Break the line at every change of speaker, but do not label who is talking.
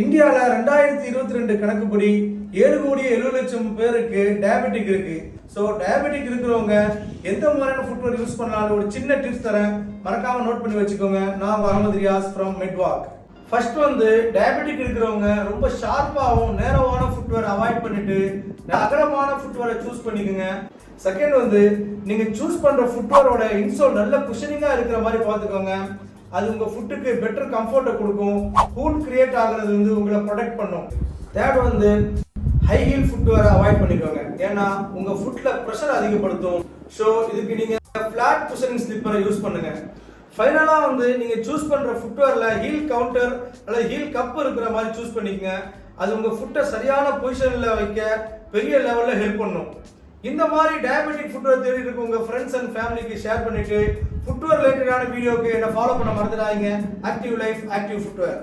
இந்தியாவில் 2022 கணக்குப்படி 7,70,00,000 பேருக்கு டயபெட்டிக் இருக்கு. ஸோ டயபெட்டிக் இருக்கிறவங்க எந்த மாதிரியான ஃபுட்வேர் யூஸ் பண்ணாலும் ஒரு சின்ன டிப்ஸ் தரேன், மறக்காம நோட் பண்ணி வச்சுக்கோங்க. நான் Ahmed Riyaz from Medwalk. First diabetic இருக்கிறவங்க ரொம்ப ஷார்ப்பாகவும் நேரவான ஃபுட்வேர் அவாய்ட் பண்ணிட்டு அகலமான ஃபுட்வேரை சூஸ் பண்ணிக்கோங்க. செகண்ட் நீங்க சூஸ் பண்ற ஃபுட்வேரோட இன்சோல் நல்ல குஷனிங்கா இருக்கிற மாதிரி பார்த்துக்கோங்க. அது உங்க ஃபுட்டுக்கு பெட்டர் கம்ஃபர்ட்டை கொடுக்கும். கூல் கிரியேட் ஆகுறது உங்களை ப்ரொடெக்ட் பண்ணும். தேர்ட் ஹை ஹீல் ஃபுட்வேரை அவாய்ட் பண்ணிக்கோங்க, ஏன்னா உங்க ஃபுட்ல ப்ரெஷர் அதிகப்படுத்தும். ஸோ இதுக்கு நீங்க ஃபிளாட் குஷனிங் ஸ்லிப்பரை யூஸ் பண்ணுங்க. ஃபைனலா நீங்க சூஸ் பண்ற ஃபுட்வேர்ல ஹீல் கவுண்டர் அல்லது ஹீல் கப் இருக்கிற மாதிரி சூஸ் பண்ணிக்கங்க. அது உங்க ஃபுட்டை சரியான பொசிஷன்ல வைக்க பெரிய லெவல்ல ஹெல்ப் பண்ணும். இந்த மாதிரி டயபெட்டிக் ஃபுட்வேர் தேடிட்டு இருக்க உங்க ஃப்ரெண்ட்ஸ் அண்ட் ஃபேமிலிக்கு ஷேர் பண்ணிட்டு ஃபுட்வேர் ரிலேட்டடான வீடியோக்கு என்ன ஃபாலோ பண்ண மறந்துடாதீங்க. Active life active footwear.